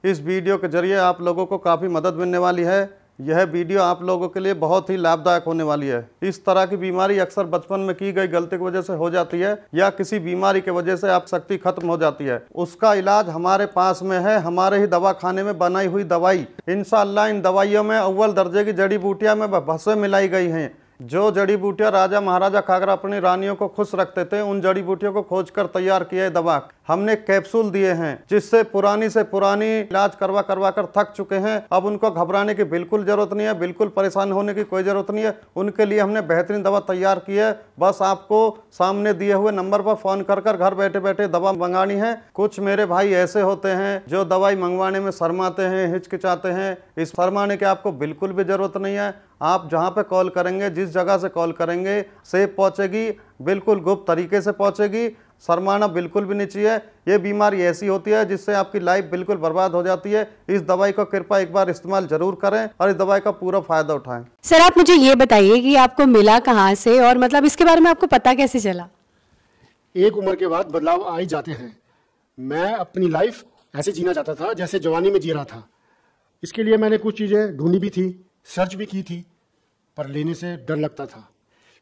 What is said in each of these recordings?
इस वीडियो के जरिए आप लोगों को काफ़ी मदद मिलने वाली है। यह वीडियो आप लोगों के लिए बहुत ही लाभदायक होने वाली है। इस तरह की बीमारी अक्सर बचपन में की गई गलती की वजह से हो जाती है या किसी बीमारी की वजह से आप शक्ति खत्म हो जाती है। उसका इलाज हमारे पास में है, हमारे ही दवा खाने में बनाई हुई दवाई। इंशाअल्लाह इन दवाइयों में अव्वल दर्जे की जड़ी बूटियां में भस्म मिलाई गई हैं। जो जड़ी बूटियां राजा महाराजा खाकर अपनी रानियों को खुश रखते थे, उन जड़ी बूटियों को खोजकर तैयार किए दवा हमने कैप्सूल दिए हैं, जिससे पुरानी से पुरानी इलाज करवा कर थक चुके हैं। अब उनको घबराने की बिल्कुल जरूरत नहीं है, बिल्कुल परेशान होने की कोई जरूरत नहीं है। उनके लिए हमने बेहतरीन दवा तैयार की है। बस आपको सामने दिए हुए नंबर पर फोन कर घर बैठे बैठे दवा मंगानी है। कुछ मेरे भाई ऐसे होते हैं जो दवाई मंगवाने में शर्माते हैं, हिचकिचाते हैं। इस शर्माने की आपको बिल्कुल भी जरूरत नहीं है। आप जहाँ पे कॉल करेंगे, जिस जगह से कॉल करेंगे, सेफ पहुँचेगी, बिल्कुल गुप्त तरीके से पहुँचेगी। शर्माना बिल्कुल भी नहीं चाहिए। ये बीमारी ऐसी होती है जिससे आपकी लाइफ बिल्कुल बर्बाद हो जाती है। इस दवाई को कृपया एक बार इस्तेमाल जरूर करें और इस दवाई का पूरा फायदा उठाएं। सर, आप मुझे ये बताइए कि आपको मिला कहाँ से और मतलब इसके बारे में आपको पता कैसे चला? एक उम्र के बाद बदलाव आ ही जाते हैं। मैं अपनी लाइफ ऐसे जीना चाहता था जैसे जवानी में जी रहा था। इसके लिए मैंने कुछ चीज़ें ढूंढी भी थी, सर्च भी की थी, पर लेने से डर लगता था।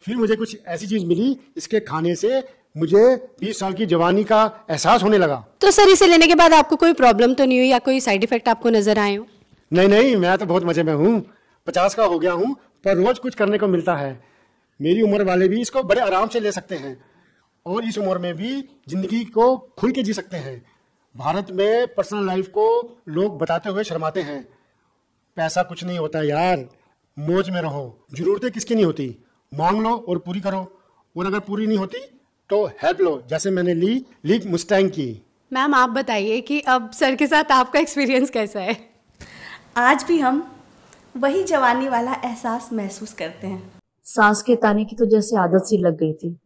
फिर मुझे कुछ ऐसी चीज मिली, इसके खाने से मुझे 20 साल की जवानी का एहसास होने लगा। तो सर, इसे लेने के बाद आपको कोई प्रॉब्लम तो नहीं हुई या कोई साइड इफेक्ट आपको नजर आए हो? नहीं, मैं तो बहुत मजे में हूँ। 50 का हो गया हूँ, पर रोज कुछ करने को मिलता है। मेरी उम्र वाले भी इसको बड़े आराम से ले सकते हैं और इस उम्र में भी जिंदगी को खुल के जी सकते हैं। भारत में पर्सनल लाइफ को लोग बताते हुए शर्माते हैं। पैसा कुछ नहीं होता यार, मौज में रहो। जरूरतें किसकी नहीं होती, मांग लो और पूरी करो, और अगर पूरी नहीं होती तो हेल्प लो, जैसे मैंने ली मुस्टैंग की। मैम, आप बताइए कि अब सर के साथ आपका एक्सपीरियंस कैसा है? आज भी हम वही जवानी वाला एहसास महसूस करते हैं। सांस के ताने की तो जैसे आदत सी लग गई थी,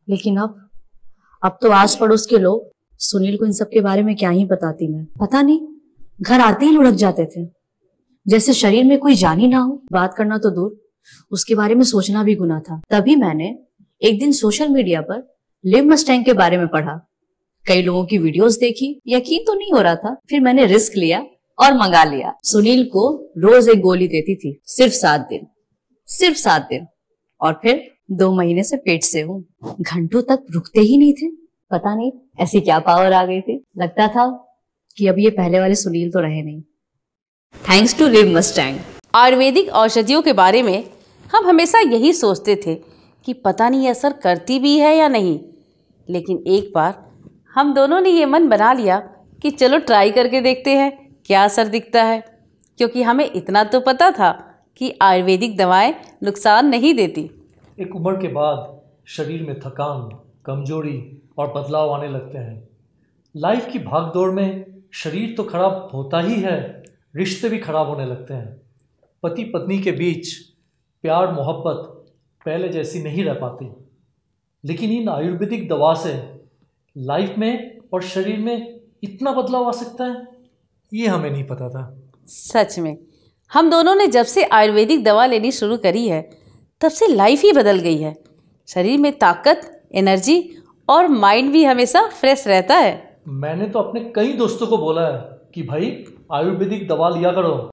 लेकिन अब तो आस पड़ोस के लोग सुनील को इन सब के बारे में क्या ही बताती मैं। पता नहीं, घर आते ही लुढ़क जाते थे, जैसे शरीर में कोई जान ही ना हो। बात करना तो दूर, उसके बारे में सोचना भी गुनाह था। तभी मैंने एक दिन सोशल मीडिया पर लिव मस्टैंग के बारे में पढ़ा। कई लोगों की वीडियोस देखी, यकीन तो नहीं हो रहा था। फिर मैंने रिस्क लिया और मंगा लिया। सुनील को रोज एक गोली देती थी, सिर्फ 7 दिन, और फिर 2 महीने से पेट से हूँ। घंटों तक रुकते ही नहीं थे। पता नहीं ऐसी क्या पावर आ गई थी। लगता था कि अब ये पहले वाले सुनील तो रहे नहीं। Thanks to live Mustang. आयुर्वेदिक औषधियों के बारे में हम हमेशा यही सोचते थे कि पता नहीं असर करती भी है या नहीं, लेकिन एक बार हम दोनों ने ये मन बना लिया कि चलो ट्राई करके देखते हैं क्या असर दिखता है, क्योंकि हमें इतना तो पता था कि आयुर्वेदिक दवाएं नुकसान नहीं देती। एक उम्र के बाद शरीर में थकान, कमजोरी और बदलाव आने लगते हैं। लाइफ की भागदौड़ में शरीर तो खराब होता ही है, रिश्ते भी खराब होने लगते हैं। पति पत्नी के बीच प्यार मोहब्बत पहले जैसी नहीं रह पाती। लेकिन इन आयुर्वेदिक दवा से लाइफ में और शरीर में इतना बदलाव आ सकता है, ये हमें नहीं पता था। सच में हम दोनों ने जब से आयुर्वेदिक दवा लेनी शुरू करी है, तब से लाइफ ही बदल गई है। शरीर में ताकत, एनर्जी और माइंड भी हमेशा फ्रेश रहता है। मैंने तो अपने कई दोस्तों को बोला है कि भाई आयुर्वेदिक दवा लिया करो।